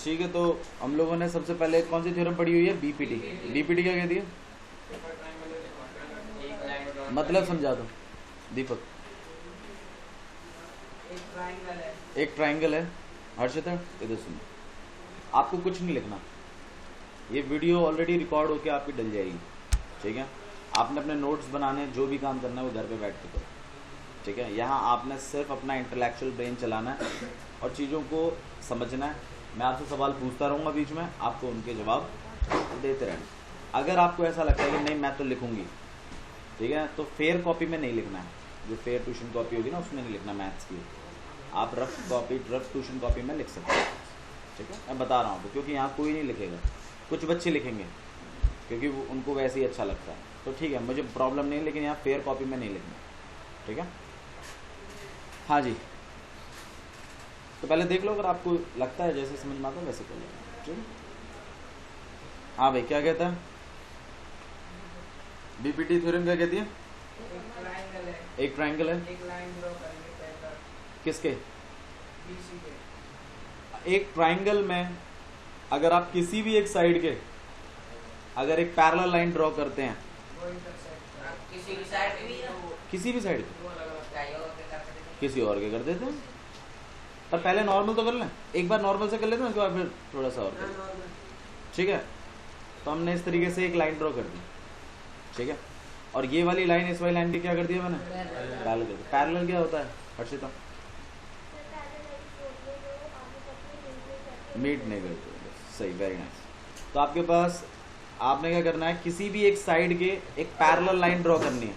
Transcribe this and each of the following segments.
ठीक है, तो हम लोगों ने सबसे पहले कौन सी थ्योरम पढ़ी हुई है? बीपीटी। बीपीटी क्या कहती है? मतलब समझा दो दीपक। एक ट्राइंगल है। हर्षिता इधर सुनो, आपको कुछ नहीं लिखना, ये वीडियो ऑलरेडी रिकॉर्ड होके आपकी डल जाएगी, ठीक है? आपने अपने नोट्स बनाने, जो भी काम करना है वो घर पे बैठ के करो, ठीक है? यहाँ आपने सिर्फ अपना इंटेलेक्चुअल ब्रेन चलाना है और चीज़ों को समझना है। मैं आपसे सवाल पूछता रहूँगा बीच में, आपको उनके जवाब देते रहना। अगर आपको ऐसा लगता है कि नहीं मैं तो लिखूँगी, ठीक है, तो फेयर कॉपी में नहीं लिखना है। जो फेयर ट्यूशन कॉपी होगी ना उसमें नहीं लिखना मैथ्स की। आप रफ ट्यूशन कॉपी में लिख सकते हैं, ठीक है? मैं बता रहा हूँ, क्योंकि यहाँ कोई नहीं लिखेगा, कुछ बच्चे लिखेंगे क्योंकि उनको वैसे ही अच्छा लगता है, तो ठीक है, मुझे प्रॉब्लम नहीं, लेकिन यहाँ फेयर कॉपी में नहीं लिखना, ठीक है? हाँ जी, तो पहले देख लो, अगर आपको लगता है जैसे समझ में आता है वैसे कर लो, ठीक है? हाँ भाई, क्या कहता है बीपीटी थ्योरम? क्या कहती है? एक ट्राइंगल है, एक लाइन ड्रॉ करेंगे पहले। किसके? बीसी के। एक ट्राइंगल में अगर आप किसी भी एक साइड के अगर एक पैरेलल लाइन ड्रॉ करते हैं, वो इंटरसेक्ट आप किसी भी साइड पे भी है, किसी भी साइड के, वो अलग-अलग चाहिए और क्या करते हैं। किसी और के कर देते हैं। पर पहले नॉर्मल तो कर लें, एक बार नॉर्मल से कर लेते हैं, उसके बाद फिर थोड़ा सा और कर लें, ठीक है? तो हमने इस तरीके से एक लाइन ड्रॉ कर दी, ठीक है? और ये वाली लाइन इस वाली लाइन की क्या कर दिया मैंने? पैरेलल कर दी। पैरेलल क्या होता है हर्षिता? मीट नहीं करते, सही, वेरी नाइस। तो आपके पास आपने क्या करना है, किसी भी एक साइड के एक पैरेलल लाइन ड्रॉ करनी है,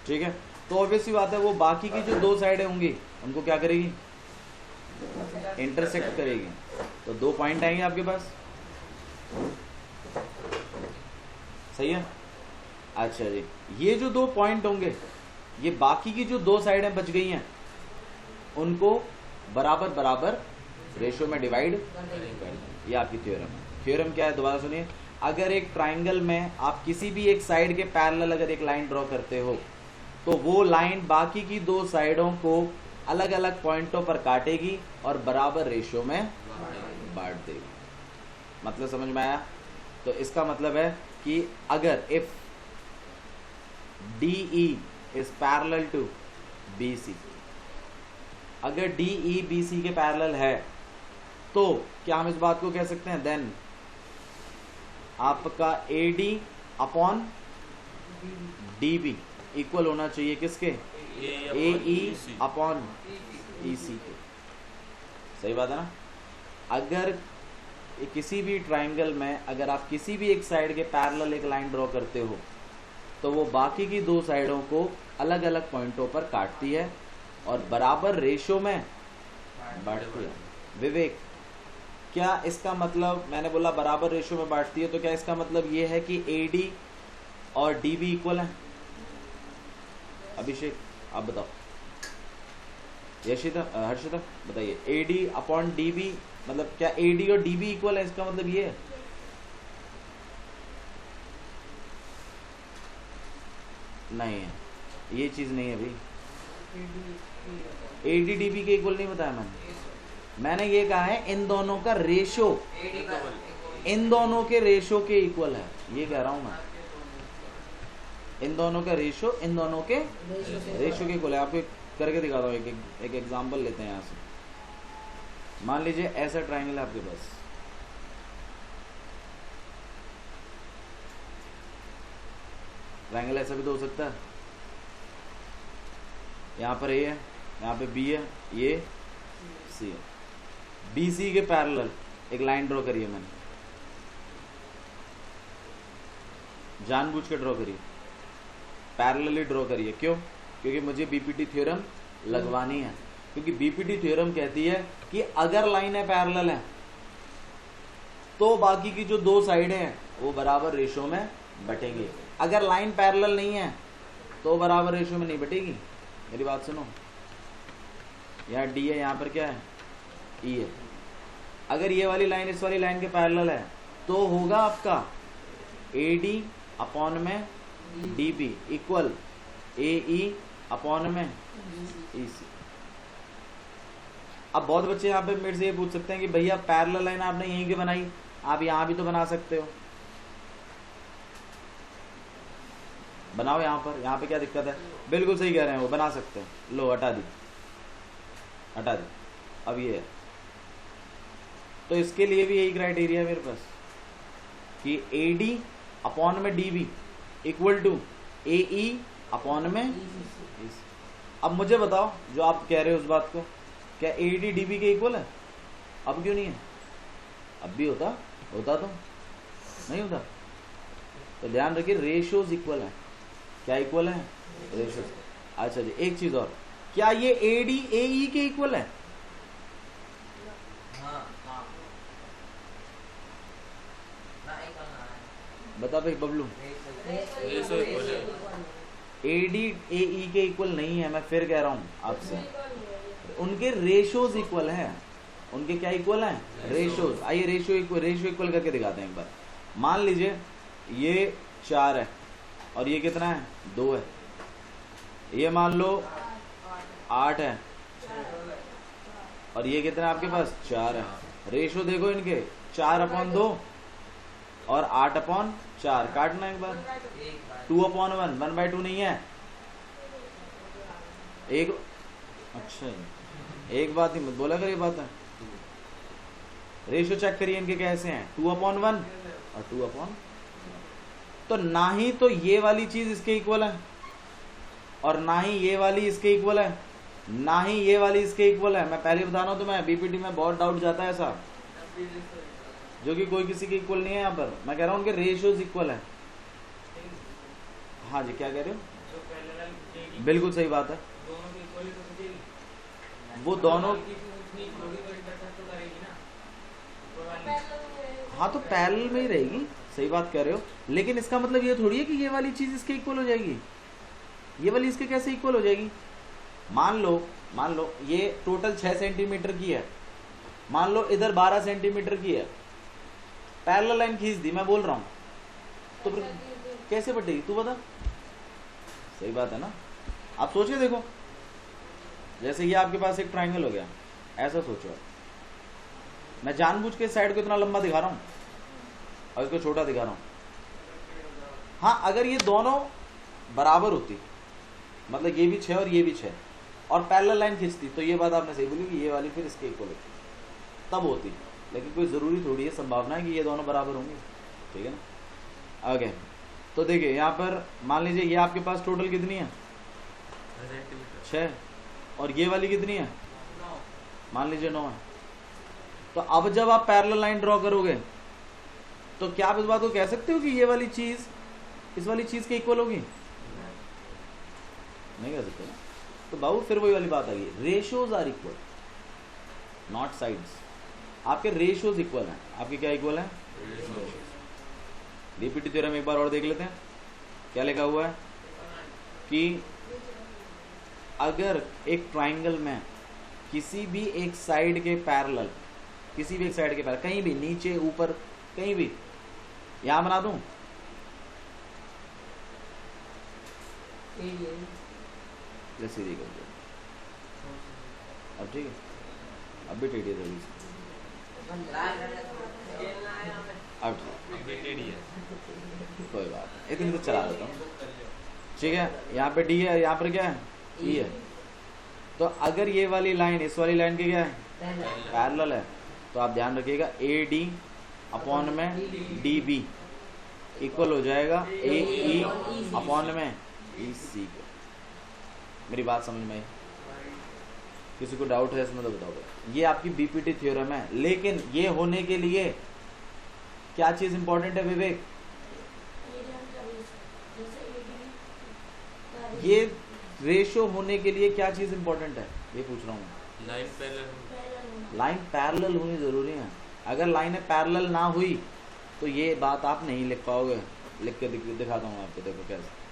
ठीक है? तो ऑब्वियसली बात है, वो बाकी की जो दो साइडें होंगी उनको क्या करेगी? इंटरसेक्ट करेगी। तो 2 पॉइंट आएंगे आपके पास, सही है? अच्छा जी, ये जो 2 पॉइंट होंगे, ये बाकी की जो 2 साइडें बच गई हैं उनको बराबर बराबर रेशियो में डिवाइड कर दें। ये आपकी थ्योरम है। थ्योरम क्या है दोबारा सुनिए। अगर एक ट्राइंगल में आप किसी भी एक साइड के पैरेलल अगर एक लाइन ड्रॉ करते हो, तो वो लाइन बाकी की 2 साइडों को अलग अलग पॉइंटों पर काटेगी और बराबर रेशियो में बांट देगी। मतलब समझ में आया? तो इसका मतलब है कि अगर if DE is parallel to BC, अगर DE BC के पैरेलल है, तो क्या हम इस बात को कह सकते हैं, देन आपका AD अपॉन DB इक्वल होना चाहिए किसके? AE अपॉन EC के। सही बात है ना? अगर किसी भी ट्राइंगल में अगर आप किसी भी एक साइड के पैरेलल एक लाइन ड्रॉ करते हो, तो वो बाकी की 2 साइडों को अलग अलग पॉइंटों पर काटती है और बराबर रेशियो में बांटती है। विवेक, क्या इसका मतलब, मैंने बोला बराबर रेशियो में बांटती है, तो क्या इसका मतलब ये है कि AD और DB इक्वल है? अभिषेक आप बताओ, यशिता, हर्षिता बताइए, AD अपॉन DB मतलब क्या AD और DB इक्वल है? इसका मतलब ये है? नहीं है, ये चीज नहीं है भाई। AD DB के इक्वल नहीं बताया मैंने ये कहा है इन दोनों का रेशियो, इन दोनों के रेशियो के इक्वल है, ये कह रहा हूं मैं। इन दोनों का रेशियो इन दोनों के रेशियो के इक्वल है। आपको करके दिखाता हूँ, एक एग्जांपल लेते हैं यहाँ से। मान लीजिए ऐसा ट्राइंगल है आपके पास, ट्राइंगल ऐसा भी तो हो सकता है, यहाँ पर A है, यहाँ पे B है, ये C है। BC के पैरेलल एक लाइन ड्रॉ करिए, मैंने जानबूझ के ड्रॉ करिए, पैरेलली ड्रॉ करिए। क्यों? क्योंकि मुझे बीपीटी थ्योरम लगवानी है। क्योंकि बीपीटी थ्योरम कहती है कि अगर लाइनें पैरेलल हैं तो बाकी की जो 2 साइडें हैं वो बराबर रेशियो में बटेंगी। अगर लाइन पैरेलल नहीं है तो बराबर रेशियो में नहीं बटेगी। मेरी बात सुनो, यहाँ D है, यहाँ पर क्या है? E है। अगर ये वाली लाइन इस वाली लाइन के पैरेलल है तो होगा आपका AD अपॉन में DB इक्वल AE अपॉन में EC। अब बहुत बच्चे यहाँ पे मेरे से ये पूछ सकते हैं कि भैया पैरेलल लाइन आपने यहीं की बनाई, आप यहाँ भी तो बना सकते हो, बनाओ यहाँ पे क्या दिक्कत है? बिल्कुल सही कह रहे हैं, वो बना सकते हैं। लो हटा दी। अब ये है, तो इसके लिए भी यही क्राइटेरिया है मेरे पास कि AD अपॉन में DB equal to AE upon में EC। अब मुझे बताओ, जो आप कह रहे हो उस बात को, क्या AD DB के इक्वल है? अब क्यों नहीं है? अब भी होता तो नहीं होता। तो ध्यान रखिए, रेशियोज इक्वल है। क्या इक्वल है? रेशियोज। अच्छा जी, एक चीज और, क्या ये AD AE के इक्वल है? बता भाई बबलू। AD AE के इक्वल नहीं है, मैं फिर कह रहा हूं आपसे, उनके रेशियोज इक्वल है। उनके क्या इक्वल है? रेशियोज। आइए रेशियो इक्वल करके दिखाते हैं एक बार। मान लीजिए ये 4 है और ये कितना है? 2 है। ये मान लो 8 है और ये कितना है आपके पास? 4 है। रेशियो देखो इनके, 4/2 और 8/4। काटना एक बार। 2/1 1/2 नहीं है। एक अच्छा, एक बात ही मत बोला कर, ये बात है। रेशियो चेक करिए इनके कैसे हैं, 2/1 और 2/, तो ना ही तो ये वाली चीज इसके इक्वल है और ना ही ये वाली इसके इक्वल है, ना ही ये वाली इसके इक्वल है। मैं पहले बता रहा हूं तुम्हें, बीपीटी में बहुत डाउट जाता है ऐसा, जो कि कोई किसी के इक्वल नहीं है। यहाँ पर मैं कह रहा हूं उनके रेशियोज इक्वल है। हाँ जी, क्या कह रहे हो? बिल्कुल सही बात है। वो दोनों, हाँ तो पैरेलल में ही रहेगी, सही बात कह रहे हो, लेकिन इसका मतलब ये थोड़ी है कि ये वाली चीज इसके इक्वल हो जाएगी। ये वाली इसके कैसे इक्वल हो जाएगी? मान लो ये टोटल 6 सेंटीमीटर की है, मान लो इधर 12 सेंटीमीटर की है, पैरेलल लाइन खींच दी, मैं बोल रहा हूं, तो फिर कैसे बटेगी? तू बता। सही बात है ना? आप सोच के देखो, जैसे ये आपके पास एक ट्राइंगल हो गया, ऐसा सोचो, मैं जानबूझ के साइड को इतना लंबा दिखा रहा हूं और इसको छोटा दिखा रहा हूं। हाँ, अगर ये दोनों बराबर होती, मतलब ये भी 6 और ये भी 6, और पैरेलल लाइन खींचती, तो ये बात आपने सही बोली कि ये वाली फिर इसके इक्वल होती, तब होती। लेकिन कोई जरूरी थोड़ी है, संभावना है कि ये दोनों बराबर होंगे। ठीक है ना? आगे तो देखिए, यहाँ पर मान लीजिए ये आपके पास टोटल कितनी है? 6, और ये वाली कितनी है? मान लीजिए 9 है। तो अब जब आप पैरेलल लाइन ड्रॉ करोगे, तो क्या आप इस बात को कह सकते हो कि ये वाली चीज इस वाली चीज के इक्वल होगी? नहीं कह सकते ना। तो बाबू फिर वही वाली बात आ गई, ratios are equal, not sides. आपके रेशियोज इक्वल हैं। आपके क्या इक्वल है? डीपीटी थ्योरम एक बार और देख लेते हैं। क्या लिखा हुआ है कि अगर एक ट्राइंगल में किसी भी एक साइड के पैरेलल, कहीं भी नीचे ऊपर कहीं भी, यहां बना दूं, सीधी कर दो। अब ठीक है, अब भी टेढ़ी है, अब कोई बात नहीं, इतनी तो चला देता हूँ। ठीक है, यहाँ पे डी है, यहाँ पर क्या है? ई है। तो अगर ये वाली लाइन इस वाली लाइन के क्या है? पैरेलल है, तो आप ध्यान रखिएगा AD अपॉन में DB इक्वल हो जाएगा AE अपॉन में EC। मेरी बात समझ में आई? किसी को डाउट है इसमें तो बताओ। ये आपकी बीपीटी थ्योरम है, लेकिन ये होने के लिए क्या चीज इंपॉर्टेंट है विवेक? ये रेशियो होने के लिए क्या चीज इंपॉर्टेंट है, ये पूछ रहा हूँ। लाइन पैरेलल होनी जरूरी है। अगर लाइनें पैरेलल ना हुई तो ये बात आप नहीं लिख पाओगे। लिख के दिखाता हूँ आपको, देखो कैसे।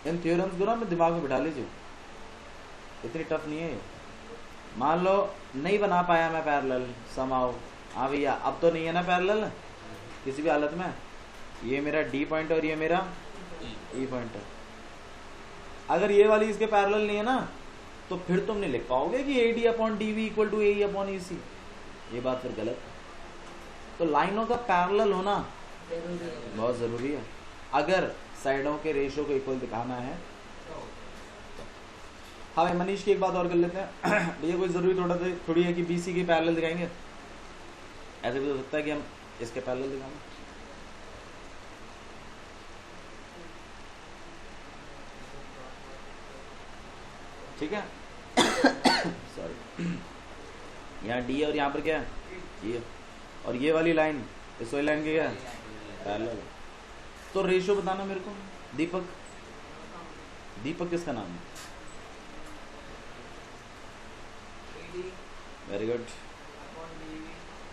इन थ्योरम्स को ना मैं दिमाग में बिठा लीजिए, इतनी टफ नहीं है ये। मान लो नहीं बना पाया मैं पैरेलल समाओ, हाँ भैया अब तो नहीं है ना पैरेलल किसी भी हालत में, ये मेरा D पॉइंट और ये मेरा E पॉइंट है। अगर ये वाली इसके पैरेलल नहीं है ना, तो फिर तुम नहीं लिख पाओगे कि AD upon DV equal to AE upon EC, ये बात फिर गलत। तो लाइनों का पैरेलल होना बहुत जरूरी है अगर साइडों के रेशियो को इक्वल दिखाना है। हाँ भाई मनीष की एक बात और कर लेते हैं भैया, कोई जरूरी थोड़ी है कि BC के पैरेलल दिखाएंगे, ऐसे भी हो सकता है कि हम इसके पैरेलल दिखाएंगे। ठीक है सॉरी, यहाँ D है और यहाँ पर क्या है ये, और ये वाली लाइन इस वाली लाइन की क्या है पैरेलल। तो रेशियो बताना मेरे को। दीपक, दीपक किसका नाम है? Very good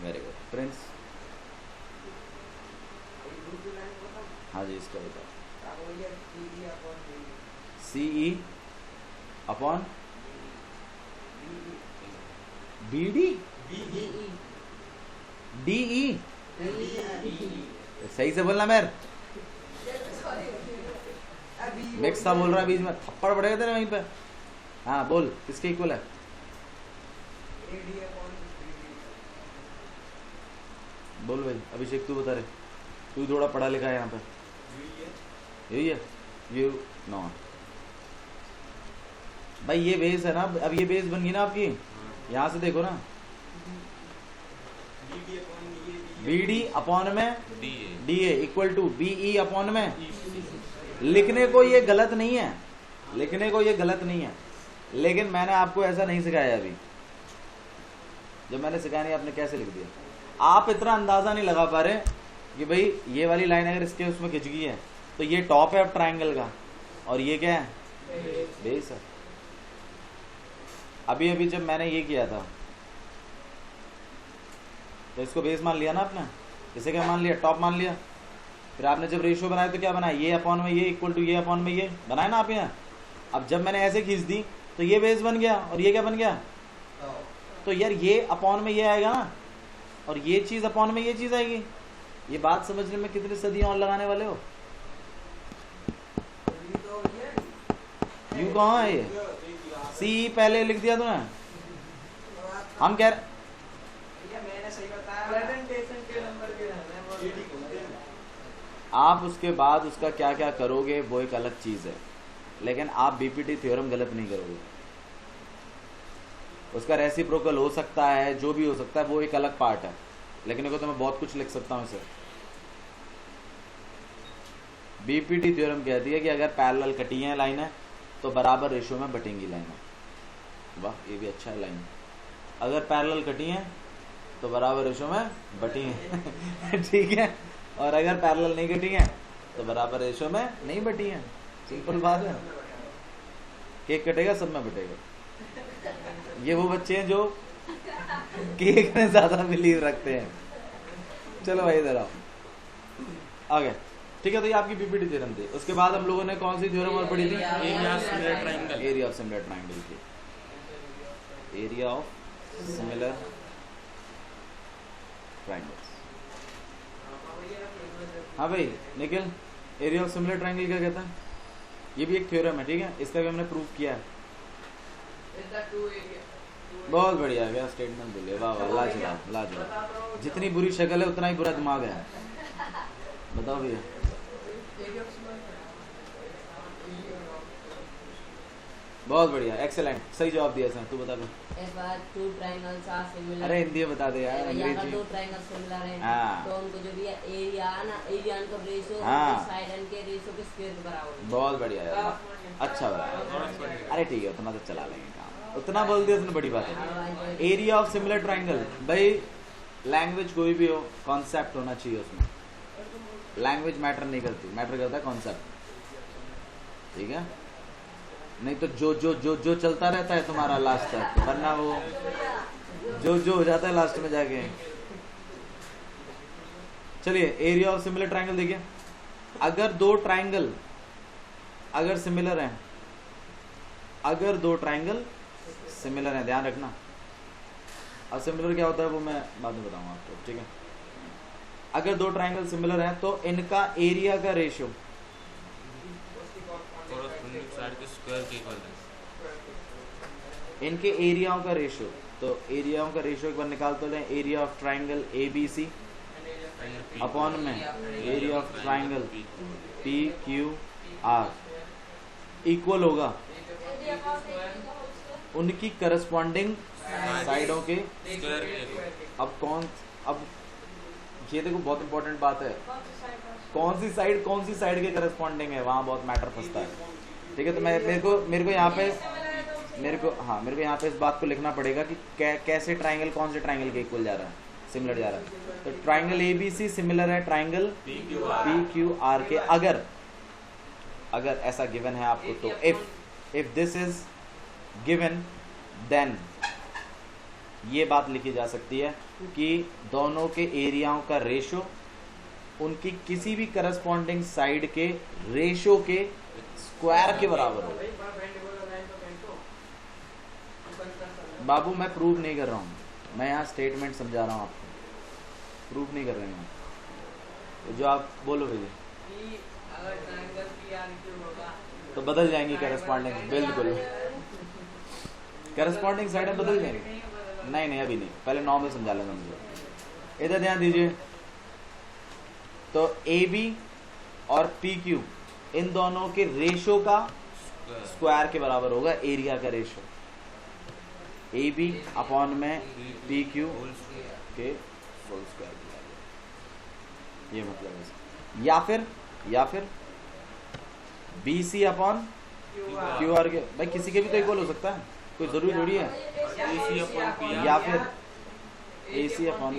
very good. Prince, हाँ जी इसका बताओ। CE अपॉन BD DE, सही से बोलना मेरे, मिक्स था बोल रहा है बीच में, थप्पड़ पड़ेगा तेरे वहीं पे। हाँ बोल किसके इक्वल है? बोल भाई अभिषेक तू बता रहे, तू थोड़ा पढ़ा लिखा है यहाँ पे। यही है ये नो भाई, ये बेस है ना, अब ये बेस बन गई ना आपकी, यहाँ से देखो ना BD अपॉन में DA equal to BE upon में। लिखने को ये गलत नहीं है, लिखने को ये गलत नहीं है, लेकिन मैंने आपको ऐसा नहीं सिखाया अभी। जब मैंने सिखाया नहीं आपने कैसे लिख दिया? आप इतना अंदाजा नहीं लगा पा रहे कि भाई ये वाली लाइन अगर इसके उसमें खिंच गई है तो ये टॉप है अब ट्राइंगल का, और ये क्या है बेस है। अभी अभी जब मैंने ये किया था तो इसको बेस मान लिया ना आपने, इसे क्या मान लिया टॉप मान लिया। फिर आपने जब रेशियो बनाया तो क्या बनाया, ये अपॉन में ये इक्वल टू ये अपॉन में ये बनाया ना आप यहाँ। अब जब मैंने ऐसे खींच दी तो ये बेस बन गया और ये क्या बन गया, तो यार ये अपॉन में ये आएगा ना, और ये चीज अपॉन में ये चीज आएगी। ये बात समझने में कितनी सदियां और लगाने वाले हो? यू कहाँ है ये? सी पहले लिख दिया तूने, हम कह रहे आप उसके बाद उसका क्या क्या करोगे वो एक अलग चीज है, लेकिन आप बीपीटी थ्योरम गलत नहीं करोगे। उसका रेसिप्रोकल हो सकता है, जो भी हो सकता है वो एक अलग पार्ट है, लेकिन देखो तो मैं बहुत कुछ लिख सकता हूँ इसे। बीपीटी थ्योरम कहती है कि अगर पैरेलल कटी है लाइनें तो बराबर रेशियो में बटेंगी लाइनें। वाह ये भी अच्छा है लाइन। अगर पैरेलल कटी है तो बराबर रेशियो में बटी है ठीक है, और अगर पैरेलल नहीं कटी है तो बराबर रेशियो में नहीं बटी है। सिंपल बात है, केक कटेगा सब में बटेगा। ये वो बच्चे हैं जो केक में ज्यादा बिलीव रखते हैं। चलो भाई इधर आओ आगे, ठीक है। तो ये आपकी बीपीटी थ्योरम थी। उसके बाद हम लोगों ने कौन सी थ्योरम और पढ़ी थी? Area of similar triangle. Area of similar triangle की, एरिया ऑफ सिमिलर ट्रायंगल्स। हाँ भाई Nikhil, area of similar triangle क्या कहता है? ये भी एक थ्योरम है, ठीक है, इसका भी हमने प्रूव किया है। बहुत बढ़िया गया स्टेटमेंट बोलिए, वाह वाह लाजवाब लाजवाब। जितनी बुरी शक्ल है उतना ही बुरा दिमाग है। बताओ भैया। बहुत बढ़िया, एक्सेलेंट, सही जवाब दिया सर। तू बता दो। Two triangles are similar. अरे हिंदी में बता दे यार, अंग्रेजी। दो ट्रायंगल्स सिमिलर हैं, हाँ। तो उनको जो भी एरिया ना, एरिया का रेशियो हाँ। साइड एंड के रेशियो के स्क्वायर के बराबर है। बहुत बढ़िया यार, अच्छा बता। अरे ठीक है, उतना तो चला लेंगे काम, उतना बोल दिया तुमने, बड़ी बात है। एरिया ऑफ सिमिलर ट्रायंगल, भाई लैंग्वेज कोई भी हो, कॉन्सेप्ट होना चाहिए उसमें। लैंग्वेज मैटर नहीं करती, मैटर करता है कॉन्सेप्ट, ठीक है। नहीं तो जो जो जो जो चलता रहता है तुम्हारा लास्ट तक, वरना वो जो जो हो जाता है लास्ट में जाके। चलिए एरिया ऑफ सिमिलर ट्रायंगल देखिए। अगर दो ट्रायंगल अगर सिमिलर हैं, अगर दो ट्रायंगल सिमिलर हैं, ध्यान रखना। अब सिमिलर क्या होता है वो मैं बाद में बताऊंगा आपको, ठीक है। अगर दो ट्रायंगल सिमिलर हैं तो इनका एरिया का रेशियो इनके एरियाओं का रेशियो, तो एरियाओं का रेशियो एक बार निकाल तो लें। Area of triangle A B C upon में area of triangle P Q R equal होगा उनकी करस्पॉन्डिंग साइडों के। अब ये देखो बहुत इंपॉर्टेंट बात है, कौन सी साइड के करस्पॉन्डिंग है, वहां बहुत मैटर फंसता है। ठीक है, तो मेरे को यहाँ पे मेरे को यहाँ पे इस बात को लिखना पड़ेगा कि कैसे ट्राइंगल कौन से ट्राइंगल के इक्वल जा रहा है, सिमिलर जा रहा है। तो triangle A B C similar है ट्राइंगल पी क्यू आर के। अगर ऐसा गिवन है आपको, तो if this is given then ये बात लिखी जा सकती है कि दोनों के एरियाओं का रेशो उनकी किसी भी करस्पॉन्डिंग साइड के रेशो के स्क्वायर के बराबर हो। बाबू मैं प्रूव नहीं कर रहा हूँ, मैं यहाँ स्टेटमेंट समझा रहा हूँ आपको, प्रूव नहीं कर रहे हैं। तो जो आप बोलो भैया, अगर ट्रायंगल PRQ होगा तो बदल जाएंगी करस्पॉन्डिंग, बिल्कुल करस्पॉन्डिंग साइड बदल जाएंगी। नहीं अभी नहीं, पहले नॉर्मल समझा लेंगे मुझे। इधर ध्यान दीजिए, तो ए बी और पी क्यू इन दोनों के रेशो का स्क्वायर के बराबर होगा एरिया का रेशो, ए बी अपॉन में पी क्यू के होल स्क्वायर। ये मतलब है, या फिर B C upon Q R के। भाई किसी के भी तो इक्वल हो सकता है, कोई जरूरी थोड़ी है। या फिर ए सी अपॉन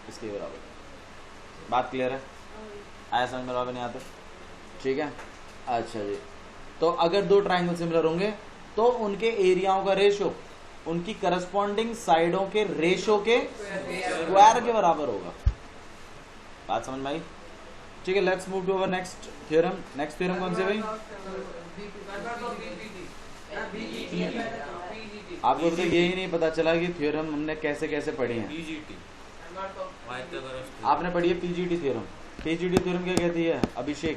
इसके बराबर। बात क्लियर है? आया समझ में? बराबर नहीं आता? ठीक है, अच्छा जी। तो अगर दो ट्राइंगल सिमिलर होंगे तो उनके एरियाओं का रेशो उनकी करस्पॉन्डिंग साइडों के रेशो के स्क्वायर के बराबर होगा। बात समझ में आई? ठीक है, let's move to our next theorem. Next theorem कौन से भाई? आपको तो यही नहीं पता चला कि थ्योरम हमने कैसे कैसे पढ़ी हैं। आपने पढ़ी है पीजीटी थ्योरम। पीजीटी थ्योरम क्या कहती है? अभिषेक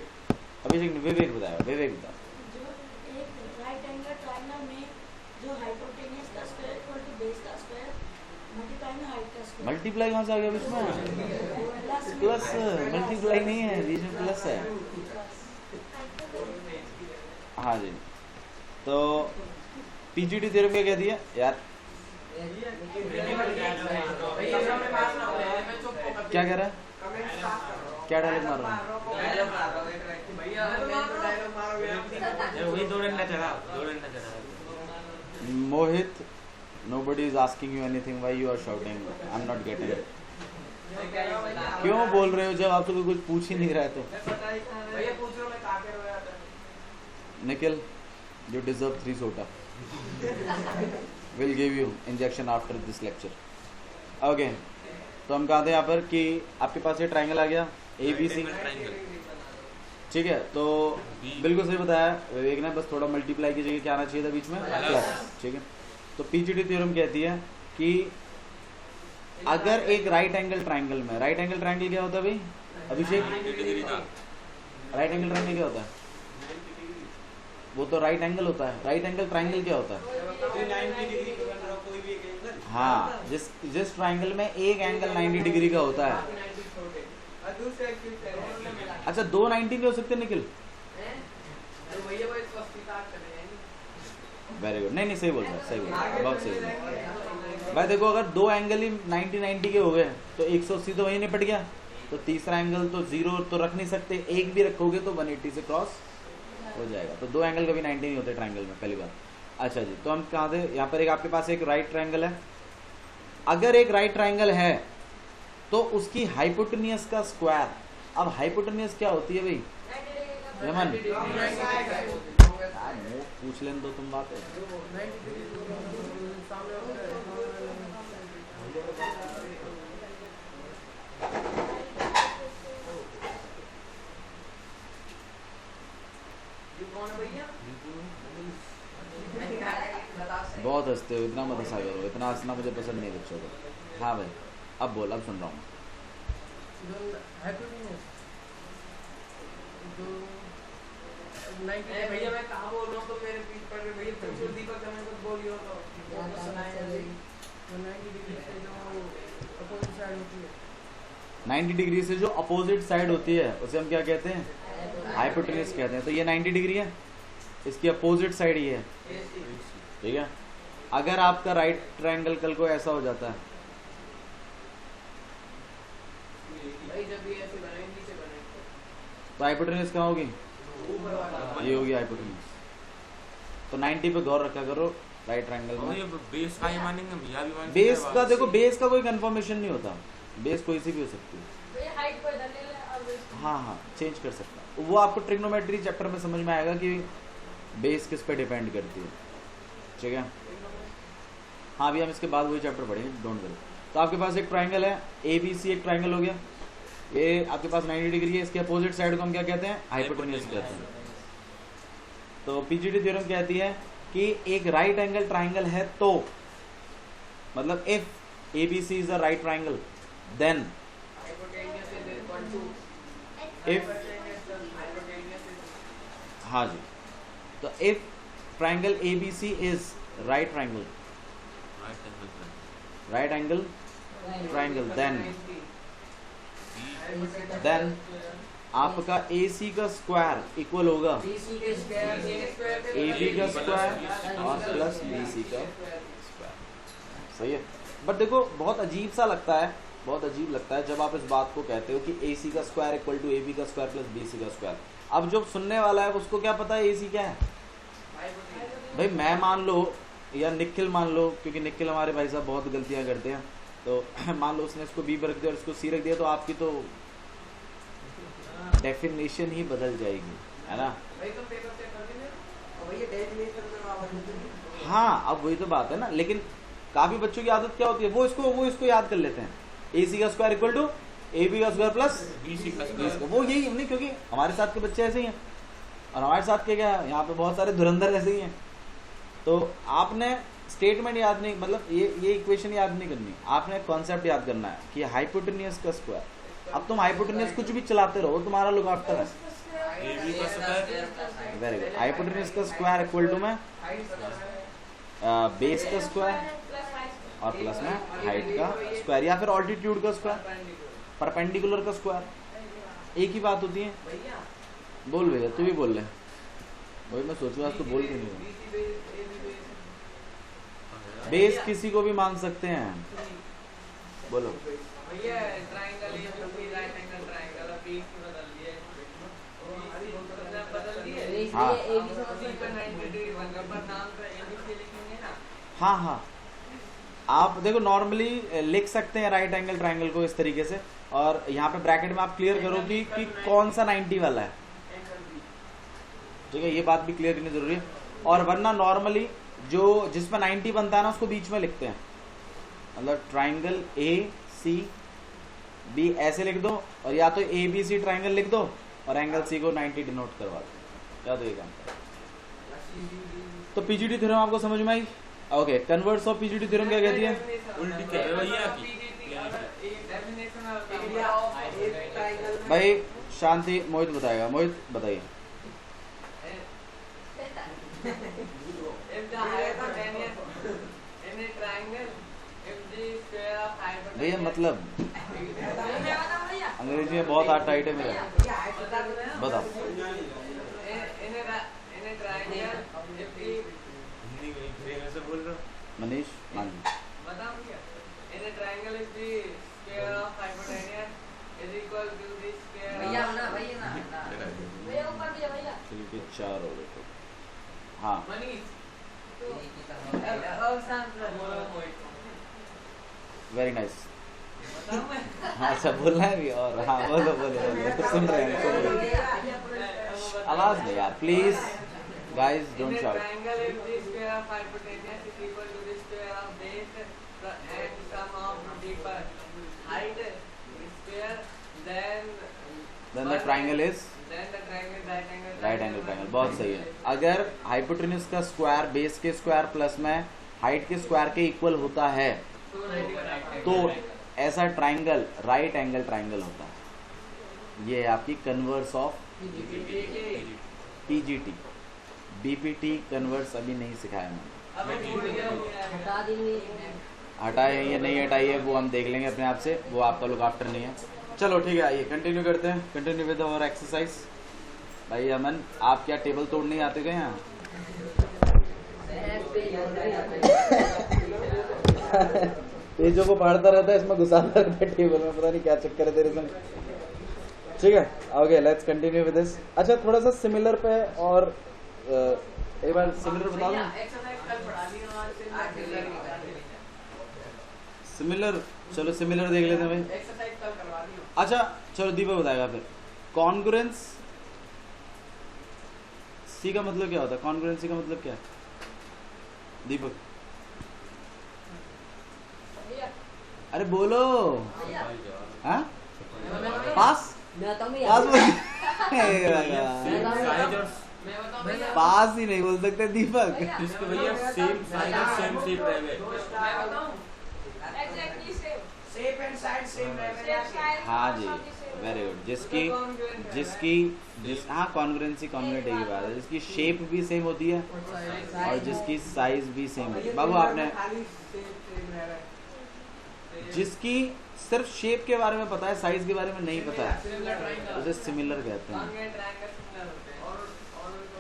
ने विवेक बताया, विवेक बता। मल्टीप्लाई कहाँ से आ गया बीच में? प्लस, मल्टीप्लाई नहीं है, बीच में प्लस है। हाँ जी, तो पीजीटी थ्योरम क्या कहती है यार? क्या कह रहा है? क्या डायलॉग मार रहा है? मोहित, nobody is asking you anything, why you are shouting? I'm not getting it. क्यों बोल रहे हो जब आप तो कुछ पूछ ही नहीं रहे? तो Nikhil, you deserve 3 soda. We'll give you injection after this lecture. Okay. तो हम कहा थे यहाँ पर कि आपके पास ये ट्राइंगल आ गया ए बी सी, ठीक है। तो बिल्कुल सही बताया विवेक ने, बस थोड़ा मल्टीप्लाई की जगह क्या आना चाहिए था बीच में? प्लस, ठीक है। तो पीजीटी थ्योरम कहती है कि अगर एक राइट एंगल ट्राइंगल में, राइट एंगल ट्राइंगल क्या होता है भाई अभिषेक? राइट एंगल ट्राइंगल क्या होता है? वो तो राइट एंगल होता है। राइट एंगल ट्राइंगल क्या होता है? हाँ, जिस ट्राइंगल में एक एंगल 90 डिग्री का होता है। अच्छा, 2 90 हो सकते निखिल? वेरी गुड, नहीं सही बोल रहा है, सही बोल रहा है, बहुत सही बोल रहा है भाई। देखो, अगर 2 एंगल ही 90 के हो गए तो 180 तो वहीं निपट गया। तो तीसरा एंगल तो 0 तो रख नहीं सकते, एक भी रखोगे तो 180 से क्रॉस हो जाएगा। तो 2 एंगल कभी 90 नहीं होते ट्राइंगल में, पहली बात। अच्छा जी, तो हम कहाँ थे? यहाँ पर एक आपके पास एक राइट ट्राइंगल है। अगर एक राइट ट्राइंगल है तो उसकी हाइपोटेनियस का स्क्वायर। अब हाइपोटेनियस क्या होती है भाई यमन? पूछ लेने दो तुम बात है। बहुत हंसते हो, इतना मत हंसा करो, इतना हंसना मुझे पसंद नहीं बच्चों को। हाँ भाई, अब बोल, अब सुन रहा हूँ। भैया मैं कहाँ बोल रहा हूँ तो मेरे पीठ पर भैया तुम दीपक का मेरे को बोलियो तो तुमको सुनाया नहीं। 90 डिग्री से जो अपोजिट साइड होती है 90 डिग्री से जो अपोजिट साइड होती है उसे हम क्या कहते हैं? हाइपोटेन्यूज कहते हैं। तो ये 90 डिग्री है, इसकी अपोजिट साइड ये है, ठीक है। अगर आपका राइट ट्रायंगल कल को ऐसा हो जाता है भाई जब ये ऐसे बनाएंगे नीचे बनाएंगे तो हाइपोटेन्यूज कहाँ होगी? ऊपर वाला ये होगी हाइपोटेन्यूज। तो 90 पे गौर रखा करो राइट ट्रायंगल और में। ये बेस का ही मानेंगे हम, या भी मान सकते बेस हैं का बाद देखो, से। बेस का कोई कंफर्मेशन नहीं होता, बेस कोई सी भी हो सकती है। ये हाइट पर डालने ले हाँ हाँ चेंज कर सकता है वो। आपको ट्रिग्नोमेट्री चैप्टर में समझ में आएगा कि बेस किस पे डिपेंड करती है, ठीक है। हाँ अभी हम इसके बाद वही चैप्टर पढ़ेंगे, डोंट वरी। तो आपके पास एक ट्रायंगल है ABC, एक ट्रायंगल हो गया, ये आपके पास 90 डिग्री है, इसके अपोजिट साइड को हम क्या कहते हैं? हाइपोटेन्यूज कहते हैं। तो पीजीडी थ्योरम कहती है कि एक राइट एंगल ट्रायंगल है तो मतलब if ABC is a right triangle then hypotenuse is equal to if हाँ जी, तो if triangle ABC is right triangle, right angle triangle, then आपका AC का स्क्वायर इक्वल होगा AB का स्क्वायर और प्लस BC का स्क्वायर। सही है। बट देखो बहुत अजीब सा लगता है, बहुत अजीब लगता है जब आप इस बात को कहते हो कि AC का स्क्वायर इक्वल टू AB का स्क्वायर प्लस BC का स्क्वायर। अब जो सुनने वाला है उसको क्या पता है AC क्या है? भाई मैं मान लो या निखिल मान लो, क्योंकि निखिल हमारे भाई साहब बहुत गलतियां करते हैं, तो मान लो उसने इसको B पर रख दिया और इसको C रख दिया, तो आपकी तो डेफिनेशन ही बदल जाएगी, है ना। भाई तुम पेपर चेक कर देना और भैया डेफिनेशन में वापस हाँ अब वही तो बात है ना। लेकिन काफी बच्चों की आदत क्या होती है, वो इसको याद कर लेते हैं, AC का स्क्वायर इक्वल टू AB का स्क्वायर प्लस BC का BC का। वो यही नहीं, क्योंकि हमारे साथ के बच्चे ऐसे ही हैं और हमारे साथ के क्या यहाँ पे बहुत सारे धुरंधर ऐसे ही हैं। तो आपने स्टेटमेंट याद नहीं, मतलब ये इक्वेशन याद नहीं करनी, आपने कॉन्सेप्ट याद करना है कि हाइपोटेन्यूज का स्क्वायर। अब तुम हाइपोटेन्यूज कुछ भी चलाते रहो, तुम्हारा लुक आफ्टर है। AB का स्क्वायर वेरी गुड। हाइपोटेन्यूज का स्क्वायर इक्वल टू में बेस का स्क्वायर और प्लस में हाइट का स्क्वायर या फिर ऑल्टीट्यूड का स्क्वायर, परपेंडिकुलर का स्क्वायर, एक ही बात होती है। भैया बोल भैया, तू भी बोल ले। वही मैं सोचूं आज तो बोल भी नहीं। बेस किसी को भी मान सकते हैं, बोलो। भैया ट्रायंगल ये भी राइट एंगल ट्रायंगल अब बीच में बदल दिए बदल दिए हाँ। AB से उसी पे 90 डिग्री बन गया पर नाम तो ABC लिखेंगे ना। हाँ हाँ आप देखो नॉर्मली लिख सकते हैं राइट एंगल ट्रायंगल को इस तरीके से, और यहाँ पे ब्रैकेट में आप क्लियर करो कि कौन सा 90 वाला है, ठीक है। ये बात भी क्लियर करनी जरूरी है। और वरना नॉर्मली जो जिसमें 90 बनता है ना उसको बीच में लिखते हैं, मतलब ट्रायंगल ACB ऐसे लिख दो, और या तो ABC ट्रायंगल लिख दो और एंगल C को 90 डिनोट करवा दो, या तो ये काम करो। तो पीजीडी थ्योरम आपको समझ में आई? Okay, converse of PGD theorem क्या कहती है? उल्टी कह रहे हो भैया की। भाई शांति, मोहित बताएगा, मोहित बताइए। भैया मतलब अंग्रेजी में बहुत हार्ड टाइट है मेरा, बताओ। हिंदी में से बोल रहे हो। मनीष मान ली। ठीक है, 4 हो गए तो हाँ वेरी नाइस। हाँ अच्छा बोलना है भी, और हाँ बोलो बोलो बोलो, सुन रहे हैं सुन रहे हैं। आवाज नहीं यार please guys, don't shout. Then the triangle is right angle triangle. बहुत सही है। अगर हाइपोटेन्यूज का स्क्वायर बेस के स्क्वायर प्लस में हाइट के स्क्वायर के इक्वल होता है तो ऐसा ट्रायंगल राइट एंगल ट्रायंगल होता है। ये है आपकी converse of PGT, BPT converts अभी नहीं सिखाया मैंने। हटा देंगे। हटाए या नहीं हटाई है वो हम देख लेंगे अपने आप से, वो आपका लुक आफ्टर नहीं है। चलो ठीक है, आइए कंटिन्यू करते हैं, कंटिन्यू विद आवर एक्सरसाइज। भाई अमन, आप क्या टेबल तोड़ने आते गए यहाँ? पेजों को फाड़ता रहता है, इसमें घुसाता रहता है टेबल में, पता नहीं क्या चक्कर है तेरे संग। ठीक है, okay let's continue with this. अच्छा थोड़ा सा सिमिलर पे और एक बार सिमिलर बता दो। सिमिलर, चलो सिमिलर देख लेते हैं भाई। अच्छा चलो दीपक बताएगा फिर। कॉन्ग्रुएंस सी का मतलब क्या होता है? कॉन्ग्रुएंसी का मतलब क्या है दीपक? अरे बोलो। हाँ पास पास ही नहीं बोल सकते दीपक। जिसके भैया सेम साइज और सेम शेप रहे। हाँ जी, वेरी गुड। हाँ कॉन्ग्रुएंसी कॉन्ग्रुएंट की बात है, जिसकी शेप भी सेम होती है और जिसकी साइज भी सेम होती है। बाबू आपने जिसकी सिर्फ शेप के बारे में पता है, साइज के बारे में नहीं पता है, उसे सिमिलर कहते हैं।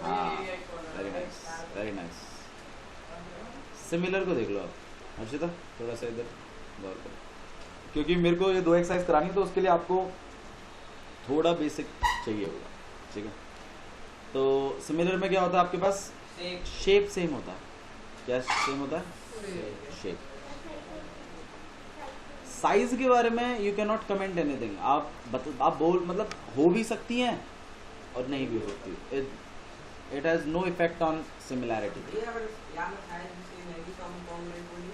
हाँ very nice, very nice. Similar को देख लो आप। हर्षिता थोड़ा सा इधर गौर करो, क्योंकि मेरे को ये 2 एक्सरसाइज करानी, तो उसके लिए आपको थोड़ा बेसिक चाहिए होगा। ठीक है, तो सिमिलर में क्या होता है आपके पास? शेप सेम होता है। क्या सेम होता है? शेप। साइज के बारे में you can not comment anything. आप बोल मतलब हो भी सकती हैं और नहीं भी हो सकती। It has no effect on similarity.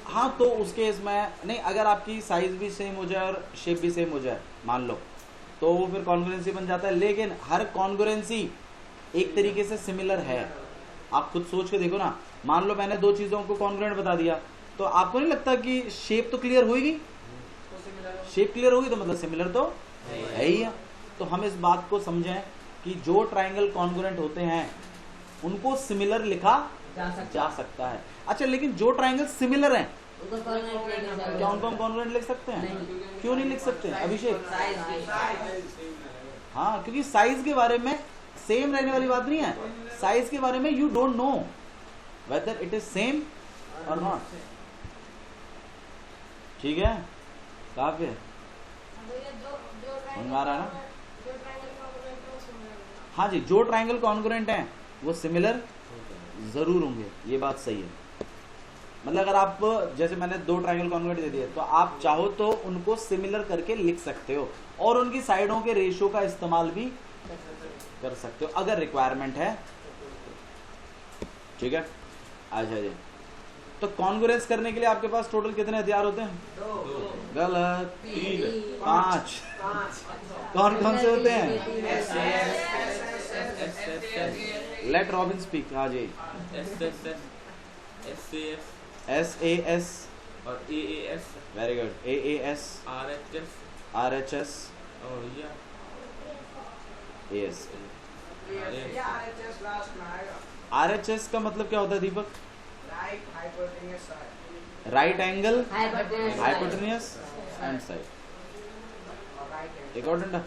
हाँ तो उसके इसमें नहीं, अगर आपकी साइज भी सेम हो जाए और शेप भी सेम हो जाए मान लो, तो वो फिर कॉन्ग्रुएंसी बन जाता है। लेकिन हर कॉन्ग्रुएंसी एक तरीके से सिमिलर है। आप खुद सोच के देखो ना, मान लो मैंने 2 चीजों को कॉन्ग्रुएंट बता दिया, तो आपको नहीं लगता कि शेप तो क्लियर होगी? शेप क्लियर होगी तो मतलब सिमिलर तो है ही है। तो हम इस बात को समझें कि जो ट्राइंगल कॉन्ग्रुएंट होते हैं उनको सिमिलर लिखा जा सकता है। अच्छा लेकिन जो ट्राइंगल सिमिलर हैं क्या उनको हम कॉन्ग्रुएंट लिख सकते हैं? क्यों नहीं लिख सकते अभिषेक? हाँ क्योंकि साइज के बारे में सेम रहने वाली बात नहीं है। साइज के बारे में you don't know whether it is same और नॉट। ठीक है, काफी समझ आ रहा है ना? हाँ जी, जो ट्राइंगल कॉन्ग्रुएंट हैं वो सिमिलर जरूर होंगे, ये बात सही है। मतलब अगर आप, जैसे मैंने 2 ट्राइंगल कॉन्ग्रुएंट दे दिए, तो आप चाहो तो उनको सिमिलर करके लिख सकते हो और उनकी साइडों के रेशियो का इस्तेमाल भी कर सकते हो अगर रिक्वायरमेंट है। ठीक है, अच्छा जी। तो कॉन्ग्रुएंस करने के लिए आपके पास टोटल कितने हथियार होते हैं? 2। गलत, 3 5। कौन कौन से होते हैं? Let Robin speak. हाँ जी, SAS और AAS, very good. AAS, RHS और ये AS। RHS का मतलब क्या होता है Deepak? Right angle hypotenuse and side. एक और डंडा।